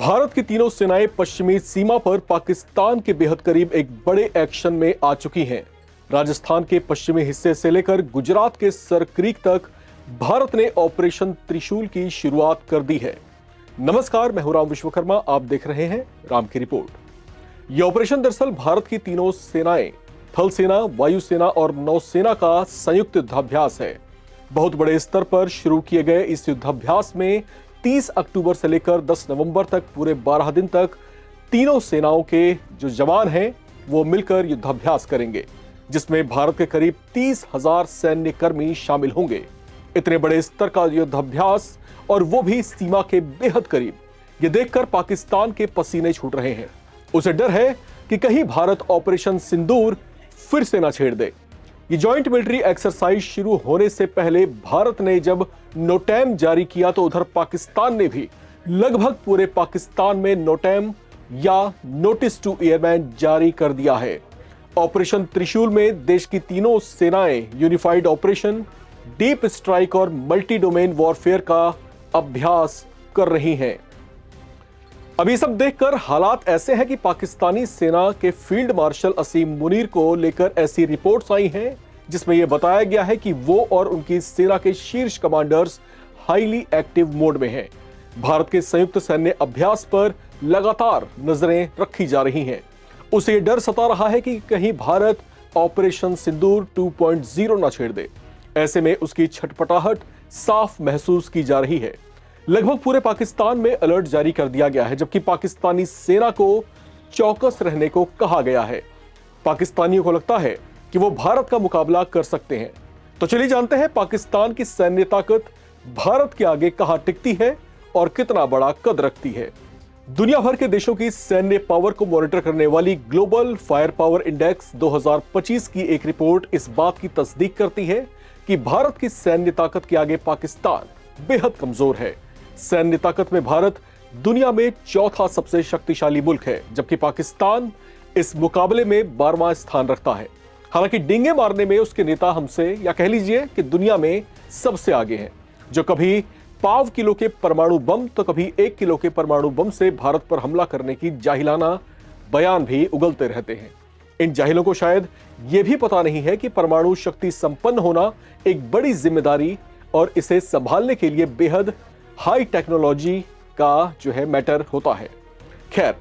भारत की तीनों सेनाएं पश्चिमी सीमा पर पाकिस्तान के बेहद करीब एक बड़े एक्शन में आ चुकी हैं। राजस्थान के पश्चिमी हिस्से से लेकर गुजरात के सरक्रीक तक भारत ने ऑपरेशन त्रिशूल की शुरुआत कर दी है। नमस्कार, मैं हूं राम विश्वकर्मा, आप देख रहे हैं राम की रिपोर्ट। यह ऑपरेशन दरअसल भारत की तीनों सेनाएं, थल सेना, वायुसेना और नौसेना का संयुक्त युद्धाभ्यास है। बहुत बड़े स्तर पर शुरू किए गए इस युद्धाभ्यास में 30 अक्टूबर से लेकर 10 नवंबर तक पूरे 12 दिन तक तीनों सेनाओं के जो जवान हैं वो मिलकर युद्धाभ्यास करेंगे, जिसमें भारत के करीब 30,000 सैन्य कर्मी शामिल होंगे। इतने बड़े स्तर का युद्धाभ्यास और वो भी सीमा के बेहद करीब, ये देखकर पाकिस्तान के पसीने छूट रहे हैं। उसे डर है कि कहीं भारत ऑपरेशन सिंदूर फिर से ना छेड़ दे। ये जॉइंट मिलिट्री एक्सरसाइज शुरू होने से पहले भारत ने जब नोटैम जारी किया तो उधर पाकिस्तान ने भी लगभग पूरे पाकिस्तान में नोटैम या नोटिस टू एयरमैन जारी कर दिया है। ऑपरेशन त्रिशूल में देश की तीनों सेनाएं यूनिफाइड ऑपरेशन, डीप स्ट्राइक और मल्टी डोमेन वॉरफेयर का अभ्यास कर रही हैं। अभी सब देखकर हालात ऐसे हैं कि पाकिस्तानी सेना के फील्ड मार्शल असीम मुनीर को लेकर ऐसी रिपोर्ट्स आई हैं जिसमें यह बताया गया है कि वो और उनकी सेना के शीर्ष कमांडर्स हाईली एक्टिव मोड में हैं। भारत के संयुक्त सैन्य अभ्यास पर लगातार नजरें रखी जा रही हैं। उसे यह डर सता रहा है कि कहीं भारत ऑपरेशन सिंदूर 2.0 ना छेड़ दे। ऐसे में उसकी छटपटाहट साफ महसूस की जा रही है। लगभग पूरे पाकिस्तान में अलर्ट जारी कर दिया गया है, जबकि पाकिस्तानी सेना को चौकस रहने को कहा गया है। पाकिस्तानियों को लगता है कि वो भारत का मुकाबला कर सकते हैं। तो चलिए जानते हैं पाकिस्तान की सैन्य ताकत भारत के आगे कहां टिकती है और कितना बड़ा कद रखती है। दुनिया भर के देशों की सैन्य पावर को मॉनिटर करने वाली ग्लोबल फायर पावर इंडेक्स 2025 की एक रिपोर्ट इस बात की तस्दीक करती है कि भारत की सैन्य ताकत के आगे पाकिस्तान बेहद कमजोर है। सैन्य ताकत में भारत दुनिया में चौथा सबसे शक्तिशाली मुल्क है, जबकि पाकिस्तान इस मुकाबले में 12वां स्थान रखता है। हालांकि डींगे मारने में उसके नेता हमसे, या कह लीजिए कि दुनिया में सबसे आगे हैं, जो कभी पाव किलो के परमाणु बम तो कभी 1 किलो के परमाणु बम से भारत पर हमला करने की जाहिलाना बयान भी उगलते रहते हैं। इन जाहिलों को शायद यह भी पता नहीं है कि परमाणु शक्ति संपन्न होना एक बड़ी जिम्मेदारी और इसे संभालने के लिए बेहद हाई टेक्नोलॉजी का जो है मैटर होता है। खैर,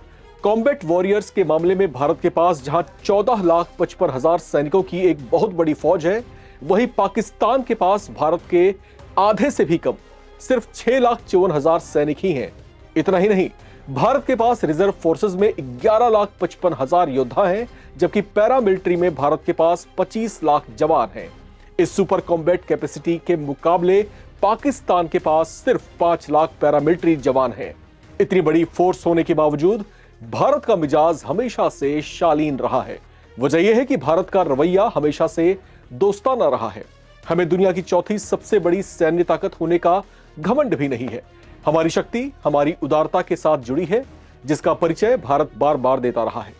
कॉम्बैट वॉरियर्स के मामले में भारत के पास जहां 14,55,000 सैनिकों की एक बहुत बड़ी फौज है, वहीं पाकिस्तान के पास भारत के आधे से भी कम, सिर्फ 6,54,000 सैनिक ही हैं। इतना ही नहीं, भारत के पास रिजर्व फोर्सेस में 11,55,000 योद्धा हैं, जबकि पैरामिलिट्री में भारत के पास 25 लाख जवान हैं। इस सुपर कॉम्बैट कैपेसिटी के मुकाबले पाकिस्तान के पास सिर्फ 5 लाख पैरामिलिट्री जवान हैं। इतनी बड़ी फोर्स होने के बावजूद भारत का मिजाज हमेशा से शालीन रहा है। वजह यह है कि भारत का रवैया हमेशा से दोस्ताना रहा है। हमें दुनिया की चौथी सबसे बड़ी सैन्य ताकत होने का घमंड भी नहीं है। हमारी शक्ति हमारी उदारता के साथ जुड़ी है, जिसका परिचय भारत बार बार देता रहा है।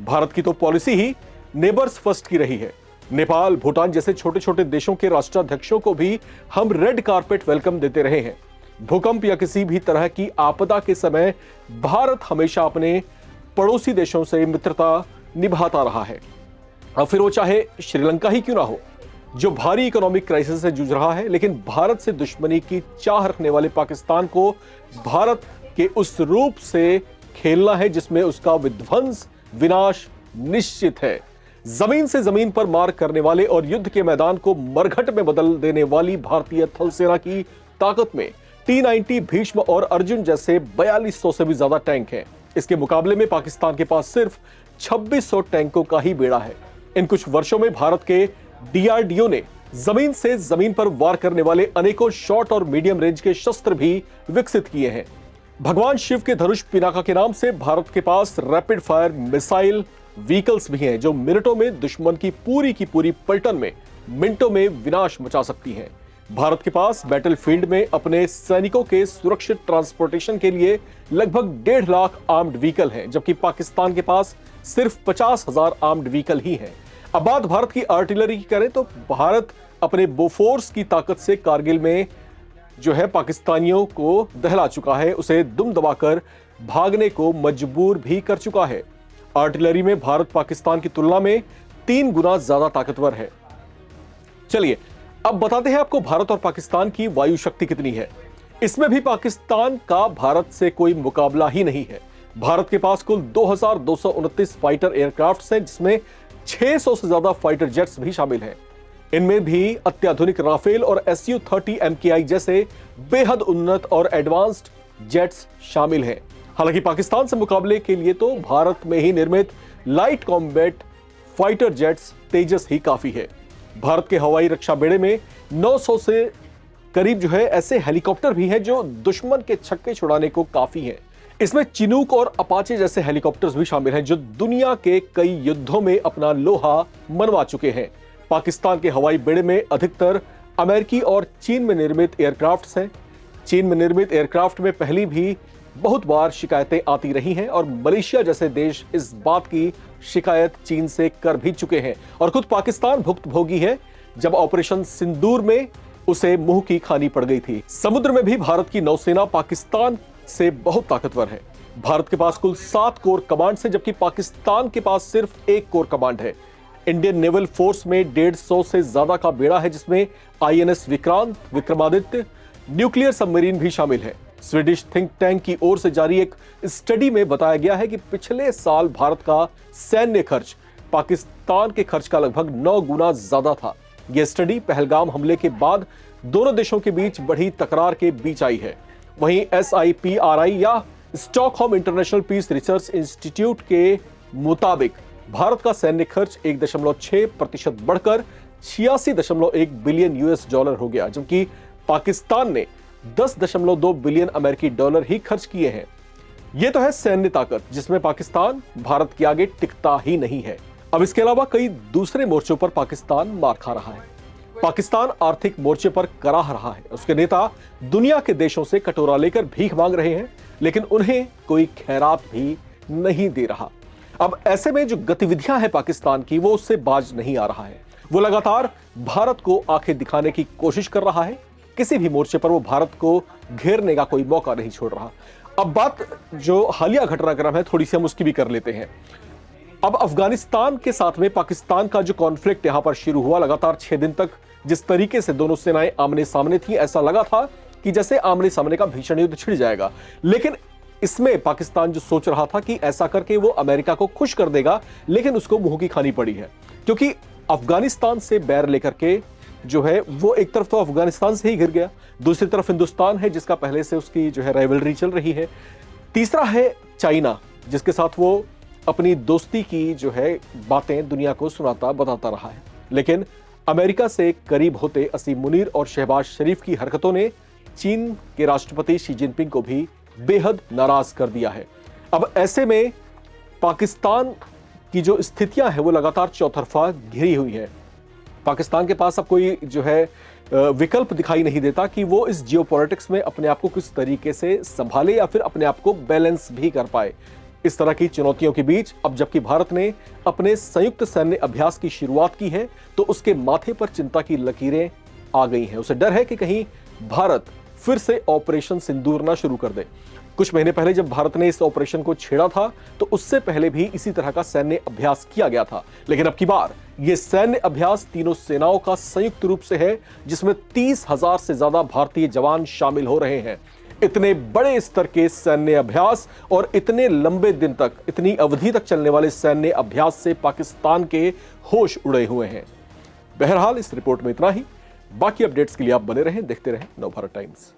भारत की तो पॉलिसी ही नेबर्स फर्स्ट की रही है। नेपाल, भूटान जैसे छोटे छोटे देशों के राष्ट्राध्यक्षों को भी हम रेड कारपेट वेलकम देते रहे हैं। भूकंप या किसी भी तरह की आपदा के समय भारत हमेशा अपने पड़ोसी देशों से मित्रता निभाता रहा है। अब फिर वो चाहे श्रीलंका ही क्यों ना हो, जो भारी इकोनॉमिक क्राइसिस से जूझ रहा है, लेकिन भारत से दुश्मनी की चाह रखने वाले पाकिस्तान को भारत के उस रूप से खेलना है जिसमें उसका विध्वंस, विनाश निश्चित है। जमीन से जमीन पर मार करने वाले और युद्ध के मैदान को मरघट में बदल देने वाली भारतीय थल सेना की ताकत में T-90, भीष्म और अर्जुन जैसे 4200 से भी ज्यादा टैंक हैं। इसके मुकाबले में पाकिस्तान के पास सिर्फ 2600 टैंकों का ही बेड़ा है। इन कुछ वर्षों में भारत के DRDO ने जमीन से जमीन पर वार करने वाले अनेकों शॉर्ट और मीडियम रेंज के शस्त्र भी विकसित किए हैं। भगवान शिव के धनुष पिनाका के नाम से भारत के पास रैपिड फायर मिसाइल व्हीकल्स भी हैं, जो मिनटों में दुश्मन की पूरी पलटन में मिनटों में विनाश मचा सकती हैं। भारत के पास बैटलफील्ड में अपने सैनिकों के सुरक्षित ट्रांसपोर्टेशन के लिए लगभग 1.5 लाख आर्म्ड व्हीकल हैं, जबकि पाकिस्तान के पास सिर्फ 50,000 आर्म्ड व्हीकल ही हैं। अब बात भारत की आर्टिलरी की करें तो भारत अपने बोफोर्स की ताकत से कारगिल में जो है पाकिस्तानियों को दहला चुका है, उसे दुम दबाकर भागने को मजबूर भी कर चुका है। आर्टिलरी में भारत पाकिस्तान की तुलना में 3 गुना ज्यादा ताकतवर है। चलिए अब बताते हैं आपको भारत और पाकिस्तान की वायु शक्ति कितनी है। इसमें भी पाकिस्तान का भारत से कोई मुकाबला ही नहीं है। भारत के पास कुल 2229 फाइटर एयरक्राफ्ट हैं, जिसमें 600 से ज्यादा फाइटर जेट्स भी शामिल हैं। इनमें भी अत्याधुनिक राफेल और Su-30 MKI जैसे बेहद उन्नत और एडवांस्ड जेट्स शामिल हैं। हालांकि पाकिस्तान से मुकाबले के लिए तो भारत में ही निर्मित लाइट कॉम्बैट फाइटर जेट्स तेजस ही काफी है। भारत के हवाई रक्षा बेड़े में 900 से करीब ऐसे हेलीकॉप्टर भी हैं जो दुश्मन के छक्के छुड़ाने को काफी हैं। इसमें चिनूक और अपाचे जैसे हेलीकॉप्टर्स भी शामिल हैं जो दुनिया के कई युद्धों में अपना लोहा मनवा चुके हैं। पाकिस्तान के हवाई बेड़े में अधिकतर अमेरिकी और चीन में निर्मित एयरक्राफ्ट्स हैं। चीन में निर्मित एयरक्राफ्ट में पहले भी बहुत बार शिकायतें आती रही हैं और मलेशिया जैसे देश इस बात की शिकायत चीन से कर भी चुके हैं और खुद पाकिस्तान भुक्तभोगी है जब ऑपरेशन सिंदूर में उसे मुंह की खानी पड़ गई थी। समुद्र में भी भारत की नौसेना पाकिस्तान से बहुत ताकतवर है। भारत के पास कुल 7 कोर कमांड है, जबकि पाकिस्तान के पास सिर्फ 1 कोर कमांड है। इंडियन नेवल फोर्स में 150 से ज्यादा का बेड़ा है, जिसमें INS Vikrant, Vikramaditya, nuclear submarine भी शामिल है। स्वीडिश थिंक टैंक की ओर से जारी एक स्टडी में बताया गया है कि पिछले साल भारत का सैन्य खर्च पाकिस्तान के खर्च का लगभग 9 गुना ज्यादा था। यह स्टडी पहलगाम हमले के बाद दोनों देशों के बीच बढ़ी तकरार के बीच आई है। वहीं SIPRI या Stockholm International Peace Research Institute के मुताबिक भारत का सैन्य खर्च 1.6% बढ़कर 86.1 बिलियन US$ हो गया, जबकि पाकिस्तान ने 10.2 बिलियन अमेरिकी डॉलर ही खर्च किए हैं। यह तो है सैन्य ताकत, जिसमें पाकिस्तान भारत के आगे टिकता ही नहीं है। अब इसके अलावा कई दूसरे मोर्चों पर पाकिस्तान मार खा रहा है। पाकिस्तान आर्थिक मोर्चे पर कराह रहा है। उसके नेता दुनिया के देशों से कटोरा लेकर भीख मांग रहे हैं, लेकिन उन्हें कोई खैरात भी नहीं दे रहा। अब ऐसे में जो गतिविधियां हैं पाकिस्तान की, वो उससे बाज नहीं आ रहा है। वो लगातार भारत को आंखें दिखाने की कोशिश कर रहा है। किसी भी मोर्चे पर वो भारत को घेरने का कोई मौका नहीं छोड़ रहा। अब बात जो हालिया घटनाक्रम है, थोड़ी सी हम उसकी भी कर लेते हैं। अब अफगानिस्तान के साथ में पाकिस्तान का जो कॉन्फ्लिक्ट यहां पर शुरू हुआ, लगातार 6 दिन तक जिस तरीके से दोनों सेनाएं आमने सामने थी, ऐसा लगा था कि जैसे आमने सामने का भीषण युद्ध छिड़ जाएगा। लेकिन इसमें पाकिस्तान जो सोच रहा था कि ऐसा करके वो अमेरिका को खुश कर देगा, लेकिन उसको मुंह की खानी पड़ी है, क्योंकि अफगानिस्तान से बैर लेकर के वो एक तरफ तो अफगानिस्तान से ही घिर गया, दूसरी तरफ हिंदुस्तान है जिसका पहले से उसकी राइवलरी चल रही है, तीसरा है चाइना जिसके साथ वो अपनी दोस्ती की बातें दुनिया को सुनाता बताता रहा है। लेकिन अमेरिका से करीब होते असीम मुनीर और शहबाज शरीफ की हरकतों ने चीन के राष्ट्रपति शी जिनपिंग को भी बेहद नाराज कर दिया है। अब ऐसे में पाकिस्तान की जो स्थितियां हैं वो लगातार चौतरफा घिरी हुई है। पाकिस्तान के पास अब कोई विकल्प दिखाई नहीं देता कि वो इस जियोपॉलिटिक्स में अपने आप को किस तरीके से संभाले या फिर अपने आप को बैलेंस भी कर पाए। इस तरह की चुनौतियों के बीच अब जबकि भारत ने अपने संयुक्त सैन्य अभ्यास की शुरुआत की है, तो उसके माथे पर चिंता की लकीरें आ गई हैं। उसे डर है कि कहीं भारत फिर से ऑपरेशन सिंदूर ना शुरू कर दे। कुछ महीने पहले जब भारत ने इस ऑपरेशन को छेड़ा था, तो उससे पहले भी इसी तरह का सैन्य अभ्यास किया गया था। लेकिन अब की बार यह सैन्य अभ्यास तीनों सेनाओं का संयुक्त रूप से है, जिसमें 30,000 से ज्यादा भारतीय जवान शामिल हो रहे हैं। इतने बड़े स्तर के सैन्य अभ्यास और इतने लंबे दिन तक, इतनी अवधि तक चलने वाले सैन्य अभ्यास से पाकिस्तान के होश उड़े हुए हैं। बहरहाल इस रिपोर्ट में इतना ही। बाकी अपडेट्स के लिए आप बने रहें, देखते रहें नवभारत टाइम्स।